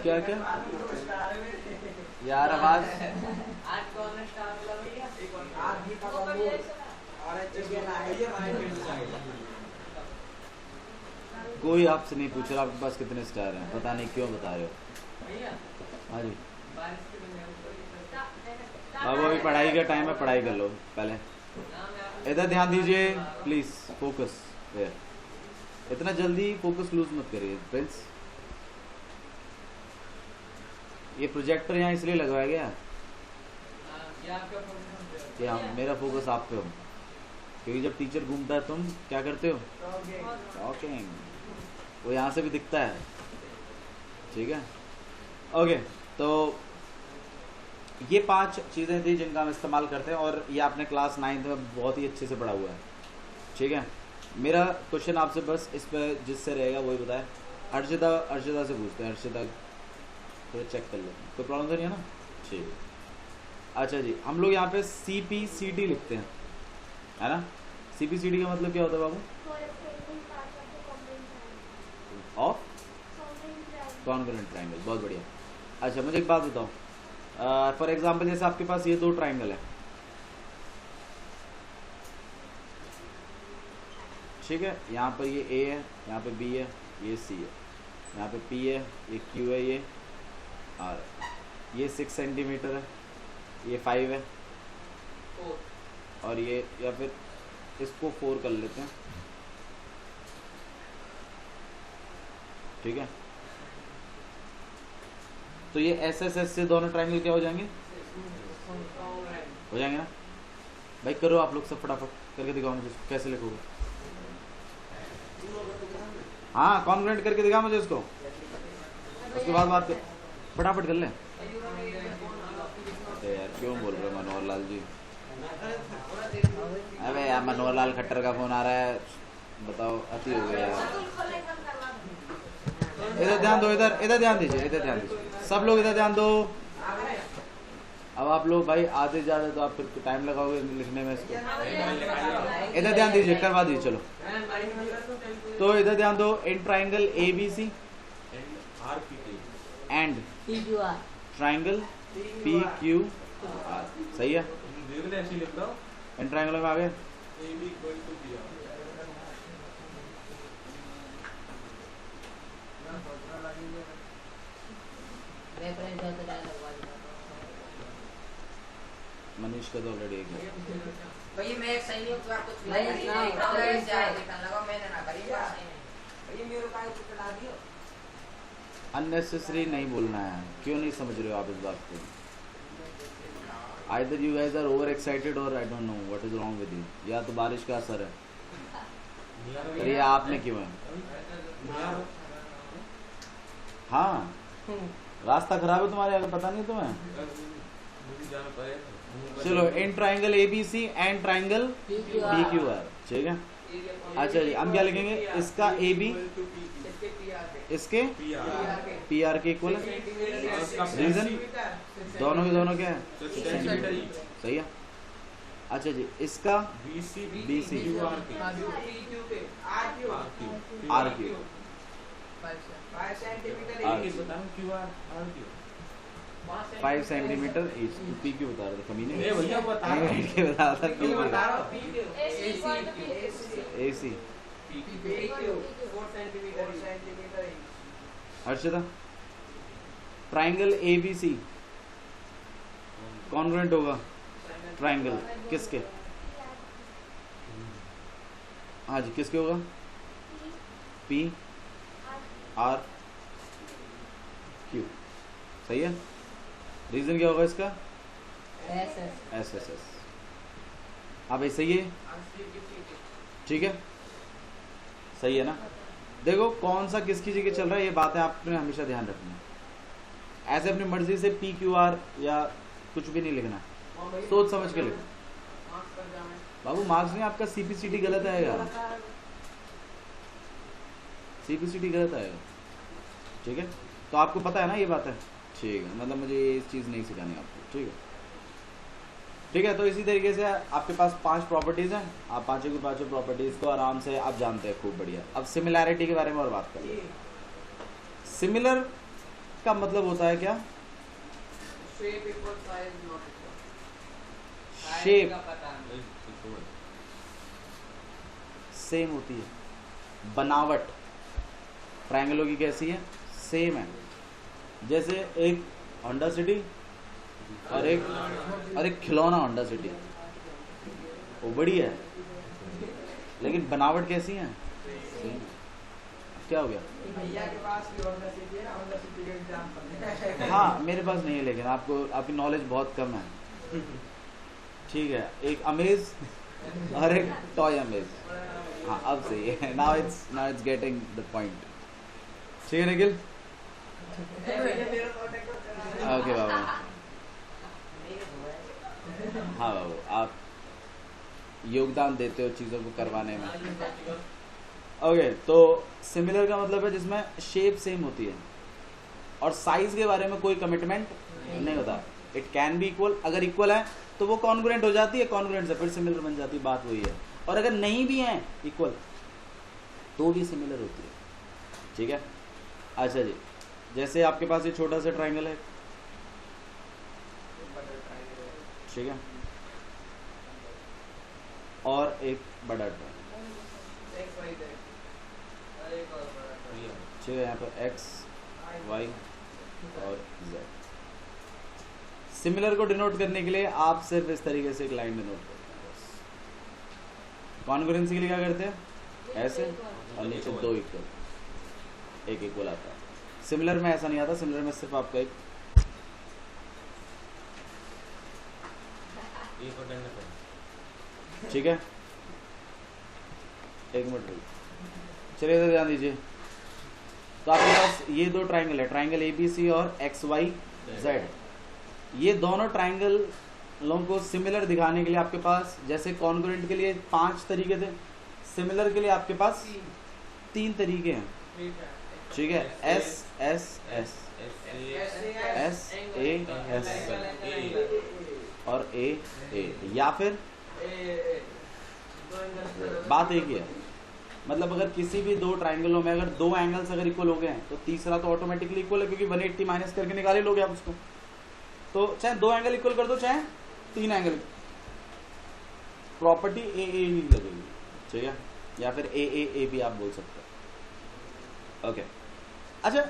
क्या क्या यार आवाज? कोई आपसे नहीं पूछ रहा आपके पास कितने स्टार हैं, पता नहीं क्यों बता रहे हो। हाँ जी बाबू, अभी पढ़ाई का टाइम है, पढ़ाई कर लो पहले। इधर ध्यान दीजिए प्लीज, फोकस। इतना जल्दी फोकस लूज मत करिए प्रिंस। ये प्रोजेक्टर यहाँ इसलिए लगवाया गया कि हाँ मेरा फोकस आप पे हो, क्योंकि जब टीचर घूमता है तुम क्या करते हो? टॉकिंग। वो यहाँ से भी दिखता है। ठीक है, ओके। तो ये 5 चीज़ें थी जिनका हम इस्तेमाल करते हैं और ये आपने क्लास 9th में बहुत ही अच्छे से पढ़ा हुआ है। ठीक है, मेरा क्वेश्चन आपसे बस इस पर जिससे रहेगा वही बताए अर्शिता अर्शिता से पूछते हैं, अर्शिता थोड़ा चेक कर लेते हैं, कोई प्रॉब्लम तो नहीं है ना? ठीक है। अच्छा जी, हम लोग यहाँ पे CPCD लिखते हैं, है ना? CPCD का मतलब क्या होता है बाबू? ऑफ कॉन्ग्रुएंट ट्राइंगल, बहुत बढ़िया। अच्छा मुझे एक बात बताओ, फॉर एग्जांपल जैसे आपके पास ये दो ट्राइंगल है, ठीक है? यहाँ पर ये A है, यहाँ पे B है, ये C है, यहाँ पे P है, ये Q है, ये R है, ये 6 सेंटीमीटर है, ये 5 है, और ये, या फिर इसको 4 कर लेते हैं, ठीक है? तो ये SSS से दोनों ट्राइंगल क्या हो जाएंगे? हो जाएंगे ना भाई? करो आप लोग सब फटाफट करके दिखाओ मुझे, कैसे लिखोगे? हाँ कॉन्ग्रुएंट करके दिखा मुझे इसको, उसके बाद बात कर, फटाफट कर ले। अरे यार क्यों बोल रहे हो मनोहर लाल जी? अबे यार मनोहर लाल खट्टर का फोन आ रहा है, बताओ अति हो गया यार। इधर ध्यान दो, इधर इधर ध्यान दीजिए, इधर ध्यान दीजिए, सब लोग इधर ध्यान दो। अब आप लोग भाई आते जाते तो आप फिर टाइम लगाओगे लिखने में इसको। इधर ध्यान दीजिए, करवा दीजिए चलो। तो इधर ध्यान दो, in triangle ABC and PQR triangle PQR, सही है? इन ट्राइंगलों में आ गए? रेफरेंस होता डायलॉग वाली मनीष का तो ऑलरेडी एक है। भैया मैं एक सही नहीं हूँ, कुछ नहीं, नहीं ना, नहीं जाए दिखने लगा, मैंने ना करी भैया मेरे को कुछ ला दियो। अननेसेसरी नहीं बोलना है, क्यों नहीं समझ रहे हो आप इस बात को? Either you guys are over excited or I don't know what is wrong with you। या तो बारिश का असर है, अरे ये आपने क्यों है? हाँ रास्ता खराब है तुम्हारे, अगर पता नहीं तुम्हें? चलो in triangle ABC and triangle PQR, ठीक है? अच्छा जी, हम क्या लिखेंगे? इसका AB इसके PR के इक्वल है, रीजन दोनों के दोनों क्या है? सही है। अच्छा जी, इसका BC RQ 5 centimetre each. PQ बता रहे थे कमीने, नहीं बता रहा था PQ AC। Harshada, triangle ABC congruent होगा ट्राइंगल किसके? हाँ जी, किसके होगा? PRQ, सही है? रीजन क्या होगा इसका? SSS। हाँ भाई सही है, ठीक है, सही है ना? देखो कौन सा किसकी जगह चल रहा है, ये बातें आपने हमेशा ध्यान रखनी है। ऐसे अपनी मर्जी से PQR या कुछ भी नहीं लिखना, सोच समझ के लिखो। बाबू मार्क्स नहीं, आपका CPCD गलत आएगा, CPCD गलत आएगा, ठीक है? तो आपको पता है ना ये बात है, ठीक है? मतलब मुझे ये चीज़ नहीं सिखानी आपको, ठीक है? ठीक है, तो इसी तरीके से आपके पास 5 प्रॉपर्टीज़ हैं, आप पांचों की पांचों प्रॉपर्टीज़ को आराम से आप जानते हैं, खूब बढ़िया। अब सिमिलैरिटी के बारे में और बात करें। सिमिलर का मतलब होता है क्या? शेप सेम होती है, बनावट ट्रायंगलों की कैसी है? सेम है। जैसे एक होंडा सिटी और एक खिलौना होंडा सिटी, वो बड़ी है लेकिन बनावट कैसी है? सेम। क्या हो गया? भैया के पास भी होंडा सिटी है ना, होंडा सिटी का एग्जांपल। हाँ मेरे पास नहीं है, लेकिन आपकी नॉलेज बहुत कम है, ठीक है? एक अमेज और एक टॉय अमेज। हाँ अब सही है, now it's getting the point. ठीक है निखिल? ओके बाबू। हाँ बाबू, आप योगदान देते हो चीज़ों को करवाने में। ओके, तो सिमिलर का मतलब है जिसमें शेप सेम होती है और साइज के बारे में कोई कमिटमेंट नहीं होता। इट कैन बी इक्वल, अगर इक्वल है तो वो कॉन्ग्रुएंट हो जाती है, कॉन्ग्रुएंट से फिर सिमिलर बन जाती है, बात वही है। और अगर नहीं भी है इक्वल तो भी सिमिलर होती है, ठीक है। अच्छा जी, जैसे आपके पास ये छोटा सा ट्राइंगल है, ठीक है, और एक बड़ा ट्राइंगल, एक्स वाई जेड और एक और बड़ा triangle। ठीक है, यहाँ पर एक्स वाई और जेड। सिमिलर को डिनोट करने के लिए आप सिर्फ इस तरीके से एक लाइन डिनोट करते हैं बस। कॉन्ग्रुएंसी के लिए क्या करते हैं, ऐसे, और नीचे दो इक्वल, एक इक्वल आता है। सिमिलर में ऐसा नहीं आता, सिमिलर में सिर्फ आपका एक ठीक है। एक मिनट रुकिए, चलिए इधर ध्यान दीजिए। तो आपके पास ये दो ट्राइंगल है, ट्राइंगल ABC और XYZ। ये दोनों ट्राइंगलों को सिमिलर दिखाने के लिए आपके पास, जैसे कॉन्ग्रुएंट के लिए 5 तरीके थे, सिमिलर के लिए आपके पास 3 तरीके हैं, ठीक है। S S S S A S और A A, या फिर बात एक ही है। मतलब अगर किसी भी दो ट्राइंगलों में अगर दो एंगल्स अगर इक्वल हो गए हैं तो तीसरा तो ऑटोमेटिकली इक्वल है, क्योंकि 180 माइनस करके निकाले लोगे आप उसको। तो चाहे दो एंगल इक्वल कर दो चाहे 3 एंगल, प्रॉपर्टी ए ए ही लगेगी, ठीक है, या फिर ए ए ए भी आप बोल सकते हो, ओके। अच्छा,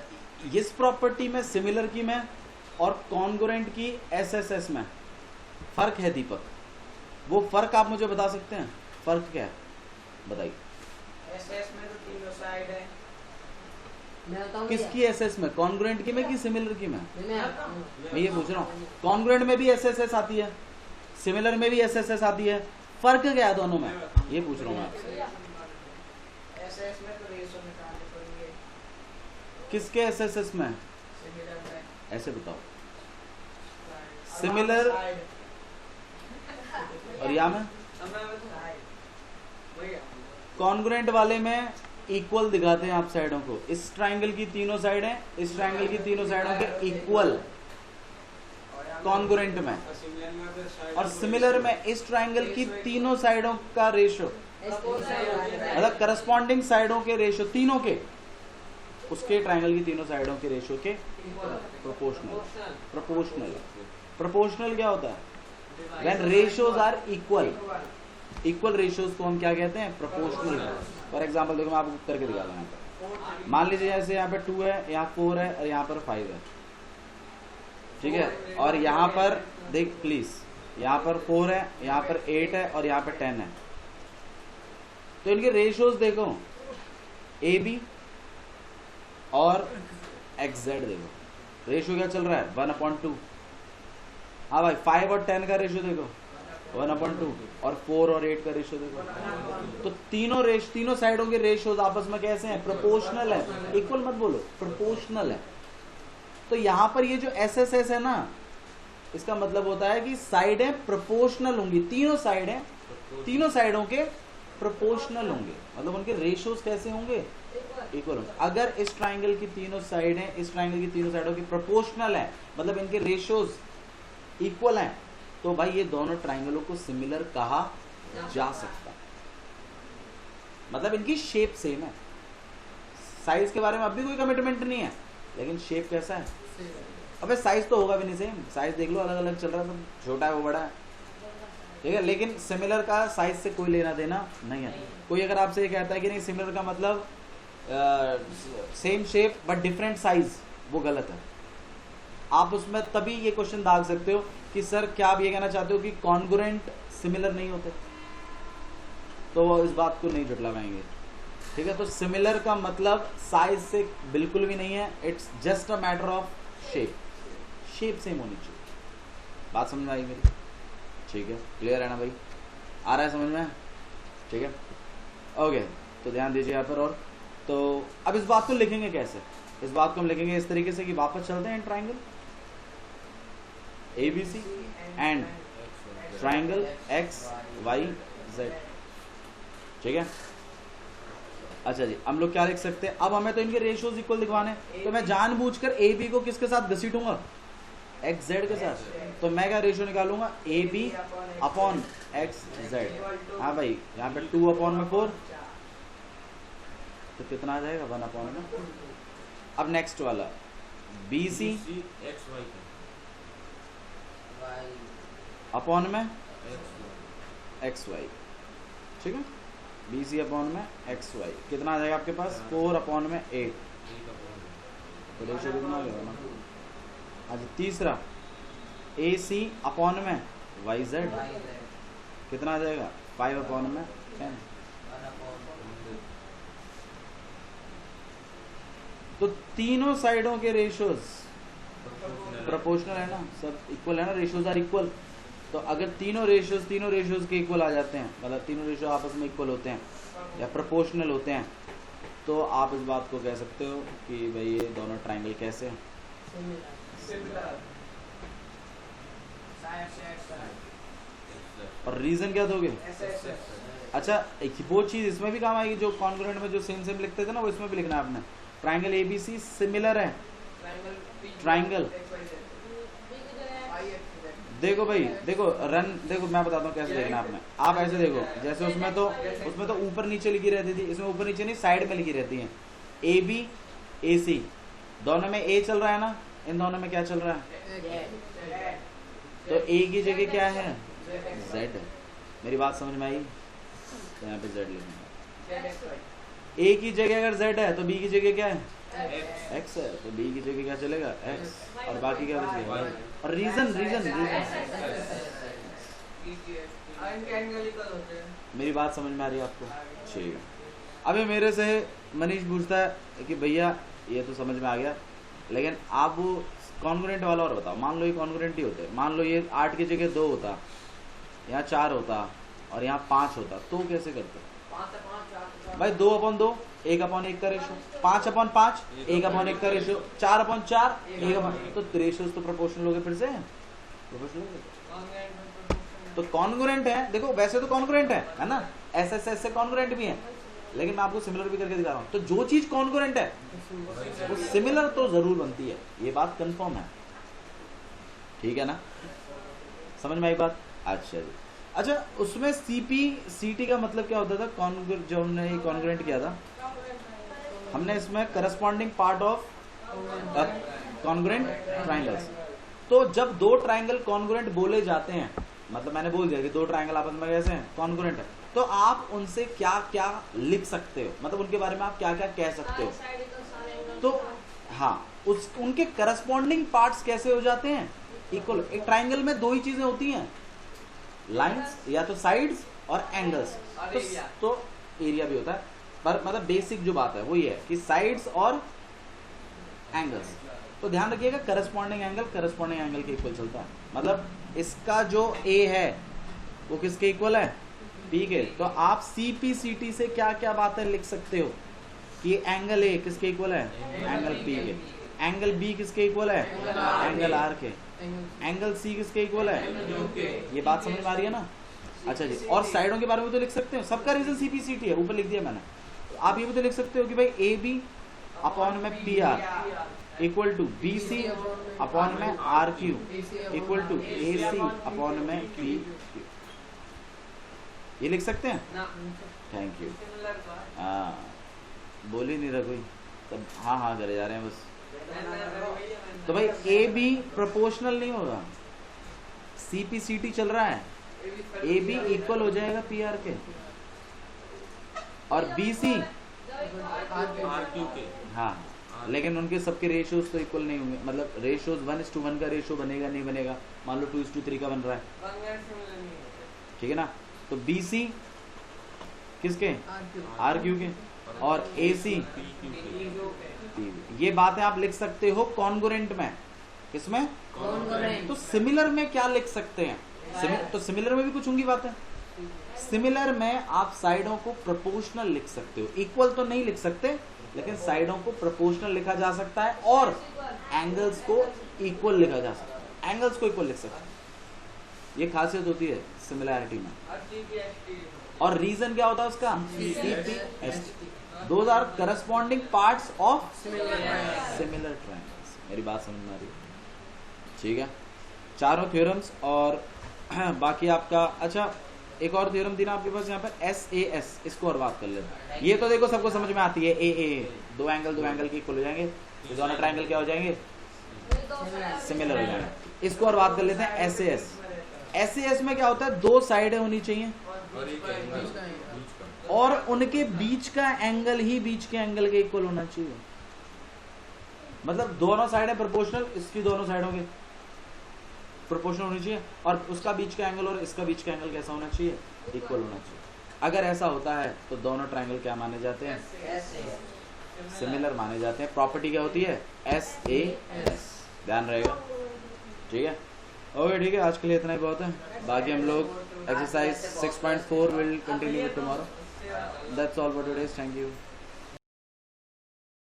इस प्रॉपर्टी में सिमिलर की में और कॉन्ग्रुएंट की SSS में फर्क है दीपक, वो फर्क आप मुझे बता सकते हैं, फर्क क्या है बताइए। एसएस में तो तीनों साइड है। मैं बताऊं किसकी SS में, कॉन्ग्रुएंट की में कि सिमिलर की में? मैं ये पूछ रहा हूँ, मैं कॉन्ग्रुएंट में भी SSS आती है, सिमिलर में भी SSS आती है, फर्क क्या है दोनों में, ये पूछ रहा हूँ मैं आपसे। एसएस में तो रेशो निकालनी पड़ेगी, किसके SSS में, सिमिलर में ऐसे बताओ। सिमिलर और या में कॉन्ग्रुएंट वाले में इक्वल दिखाते हैं आप साइडों को। इस ट्राइंगल की तीनों साइड हैं, इस ट्राइंगल की तीनों साइडों के इक्वल कॉन्ग्रुएंट में, और सिमिलर में इस ट्राइंगल की तीनों साइडों का रेशो, मतलब करस्पॉन्डिंग साइडों के रेशो तीनों के, उसके ट्राइंगल की तीनों साइडों के रेशो के प्रोपोर्शनल। प्रोपोर्शनल, प्रोपोर्शनल क्या होता है, when ratios are equal, equal ratios को हम क्या कहते हैं, प्रोपोर्शनल। फॉर एग्जांपल देखो, मैं आपको करके दिखा रहा हूँ। मान लीजिए जैसे यहाँ पे 2 है, यहाँ 4 है और यहाँ पर 5 है, ठीक है, और यहाँ पर देख प्लीज, यहाँ पर 4 है, यहाँ पर 8 है और यहाँ पर 10 है। तो इनके रेशियोज देखो, AB और XZ देखो, रेशियो क्या चल रहा है, 1/2। हाँ भाई, 5 और 10 का रेशियो देखो 1/2, और 4 और 8 का रेशियो देखो। तो तीनों साइडों के रेशियोज आपस में कैसे हैं, प्रोपोर्शनल है। इक्वल मत बोलो, प्रोपोर्शनल है। तो यहाँ पर ये जो SSS है ना, इसका मतलब होता है कि साइडें प्रोपोर्शनल होंगी, तीनों साइड हैं, तीनों साइडों के प्रोपोर्शनल होंगे, मतलब उनके रेशियोज कैसे होंगे, इक्वल होंगे। अगर इस ट्राइंगल की तीनों साइड हैं, इस ट्राइंगल की तीनों साइडों की प्रोपोर्शनल है, मतलब इनके रेशियोज इक्वल हैं, तो भाई ये दोनों ट्राइंगलों को सिमिलर कहा जा सकता है। मतलब इनकी शेप सेम है, साइज के बारे में अब भी कोई कमिटमेंट नहीं है, लेकिन शेप कैसा है, अबे साइज तो होगा भी नहीं सेम, साइज देख लो अलग अलग चल रहा है, सब छोटा है वो बड़ा है, ठीक है, लेकिन सिमिलर का साइज से कोई लेना देना नहीं है। कोई अगर आपसे ये कहता है कि नहीं सिमिलर का मतलब same shape but different size, वो गलत है। आप उसमें तभी ये क्वेश्चन डाल सकते हो कि सर क्या आप ये कहना चाहते हो कि कॉन्ग्रुएंट सिमिलर नहीं होते, तो वो इस बात को नहीं जुटला पाएंगे, ठीक है। तो सिमिलर का मतलब साइज से बिल्कुल भी नहीं है, it's just a matter of shape, shape same होनी चाहिए। बात समझ में आई मेरी, ठीक है, क्लियर है ना भाई, आ रहा है समझ में, ठीक है, ओके। तो ध्यान दीजिए यहाँ पर। और तो अब इस बात को लिखेंगे कैसे, इस बात को हम लिखेंगे इस तरीके से कि वापस चलते हैं triangle ABC and triangle XYZ, ठीक है। अच्छा जी, हम लोग क्या लिख सकते हैं? अब हमें तो इनके रेशियोज इक्वल दिखवाने हैं, तो मैं जानबूझकर ए बी को किसके साथ घसीटूंगा? एक्स जेड के साथ। तो मैं क्या रेशियो निकालूंगा? A B upon X Z. हाँ भाई, यहाँ पे 2/4, तो कितना आ जाएगा? 1/4। अब नेक्स्ट वाला B C X Y upon में एक्स एक्स वाई, ठीक है? बी सी अपॉन में एक्स वाई कितना आ जाएगा आपके पास? 4/8। तो रेशियो कितना आ जाएगा ना? आज तीसरा ए सी अपॉन में वाई जेड कितना आ जाएगा? 5/10। तो तीनों साइडों के रेशियोज प्रोपोर्शनल है ना, सब इक्वल है ना, रेशियोज आर इक्वल। तो अगर तीनों रेशियोज के इक्वल आ जाते हैं, मतलब तीनों रेशियो आपस में इक्वल होते हैं या प्रोपोर्शनल होते हैं, तो आप इस बात को कह सकते हो कि भाई ये दोनों ट्रायंगल कैसे हैं? और रीजन क्या दोगे? अच्छा, एक वो चीज इसमें भी काम आएगी, जो कॉन्ग्रुएंट में जो सेम सेम लिखते थे ना, वो इसमें भी लिखना है आपने। ट्रायंगल एबीसी सिमिलर है। ट्रायंगल देखो भाई, देखो देखो मैं बताता हूँ कैसे देखना आपने। आप ऐसे देखो, जैसे उसमें तो ऊपर नीचे लिखी रहती थी, इसमें ऊपर नीचे नहीं, साइड में लिखी रहती है। ए बी ए सी, दोनों में ए चल रहा है ना, इन दोनों में क्या चल रहा है? तो ए की जगह क्या है? जेड। मेरी बात समझ में आई? तो यहाँ पे जेड लिखना। ए की जगह अगर जेड है तो बी की जगह क्या है? एक्स है। तो बी की जगह क्या चलेगा? एक्स। और बाकी क्या बचेगा? और रीजन मेरी बात समझ में आ रही है आपको? ठीक है। अभी मेरे से मनीष पूछता है कि भैया ये तो समझ में आ गया, लेकिन आप वो कॉन्ग्रुएंट वाला और बताओ। मान लो ये कॉन्ग्रुएंट ही होते, मान लो ये 8 की जगह 2 होता, यहाँ 4 होता और यहाँ 5 होता, तो कैसे करते? भाई 2/2, 1/1 का रेशियो, 5/5, 1/1 का रेशियो, 4/4, 1/, तो रेशियोज तो प्रोपोर्शनल हो गए। फिर से प्रोपोर्शनल हो गए, तो कॉन्ग्रुएंट है। देखो वैसे तो कॉन्ग्रुएंट है ना, एसएसएस से कॉन्ग्रुएंट भी है, लेकिन मैं आपको सिमिलर भी करके दिखा रहा हूँ। तो जो चीज कॉन्ग्रुएंट है वो सिमिलर तो जरूर बनती है, ये बात कंफर्म है, ठीक है ना? समझ में आई बात? अच्छा जी। अच्छा, उसमें सीपी सीटी का मतलब क्या होता था? जो हमने ये कॉन्ग्रुएंट किया था, हमने इसमें corresponding part of congruent triangles. तो जब दो ट्रायंगल कॉन्ग्रुएंट बोले जाते हैं, मतलब मैंने बोल दिया कि दो ट्रायंगल आपस में कैसे हैं? कॉन्ग्रुएंट है, तो आप उनसे क्या क्या लिख सकते हो, मतलब उनके बारे में आप क्या क्या कह सकते हो? तो हाँ, उनके करस्पॉन्डिंग पार्ट्स कैसे हो जाते हैं? इक्वल। एक ट्रायंगल में दो ही चीजें होती हैं, लाइंस या तो साइड्स और एंगल्स। तो एरिया भी होता है, पर मतलब बेसिक जो बात है वो ये है कि साइड्स और एंगल्स। तो ध्यान रखिएगा, करस्पॉन्डिंग एंगल के इक्वल चलता है। मतलब इसका जो ए है वो किसके इक्वल है? पी के। तो आप सीपी सीटी से क्या क्या बातें लिख सकते हो कि एंगल ए किसके इक्वल है? एंगल पी के। एंगल बी किसके इक्वल है? एंगल आर के। एंगल सी किसके इक्वल है? ये बात समझ में आ रही है ना? अच्छा जी। और साइडों के बारे में तो लिख सकते हो, सबका रीजन सीपी सीटी है, ऊपर लिख दिया मैंने। आप ये भी तो लिख सकते हो कि भाई ए बी अपॉन में P R equal to B C upon में R Q equal to A C upon में पी क्यू। ये लिख सकते हैं? Thank you. हाँ, बोल ही नहीं रहा कोई, तब हाँ करे जा रहे हैं बस। तो भाई ए बी प्रोपोर्शनल नहीं होगा, सीपी सीटी चल रहा है, ए बी इक्वल हो जाएगा पी आर के और बी सी आर क्यू के। हाँ, लेकिन उनके सबके रेशियोज तो इक्वल नहीं होंगे, मतलब रेशियोज 1:1 का रेशियो बनेगा नहीं बनेगा, मान लो 2:3 का बन रहा है, ठीक है ना? तो बी सी किसके? आर क्यू के और ए सी। ये बातें आप लिख सकते हो कॉन्ग्रुएंट में। किसमें? तो सिमिलर में क्या लिख सकते हैं? तो सिमिलर में भी कुछ होंगी बातें। सिमिलर में आप साइडों को प्रोपोर्शनल लिख सकते हो, इक्वल तो नहीं लिख सकते, लेकिन साइडों को प्रोपोर्शनल लिखा जा सकता है और एंगल्स को इक्वल लिखा जा सकता है, एंगल्स को इक्वल लिख सकते हैं। ये खासियत होती है सिमिलैरिटी में। और रीजन क्या होता है उसका? CP S. Those are corresponding parts of Similar triangles. Similar triangles. मेरी बात समझ में आ रही है? ठीक है, चारों थ्योरम्स। और बाकी आपका अच्छा एक और थ्योरम थी ना आपके पास यहाँ पर SAS, इसको और बात कर लेते हैं। ये तो देखो सबको समझ में आती है, AA, दो एंगल के इक्वल हो जाएंगे, ये दोनों ट्रायंगल क्या हो जाएंगे, सिमिलर हो जाएंगे। इसको और बात कर लेते हैं SAS। SAS में क्या होता है, दो साइडें होनी चाहिए और एक एंगल बीच का। और उनके बीच का एंगल ही बीच के एंगल के इक्वल होना चाहिए। मतलब दोनों साइडें प्रोपोर्शनल, इसकी दोनों साइडों के प्रोपोर्शनल होनी चाहिए, और उसका बीच का एंगल और इसका बीच का एंगल कैसा होना चाहिए, इक्वल होना चाहिए। अगर ऐसा होता है तो दोनों ट्रायंगल क्या माने जाते हैं, सिमिलर माने जाते हैं। प्रॉपर्टी क्या होती है, SAS, ध्यान रहेगा। ठीक है, ओके ठीक है, आज के लिए इतना ही बहुत है। बाकी हम लोग exercise 6.4 will continue tomorrow. That's all for today, thank you.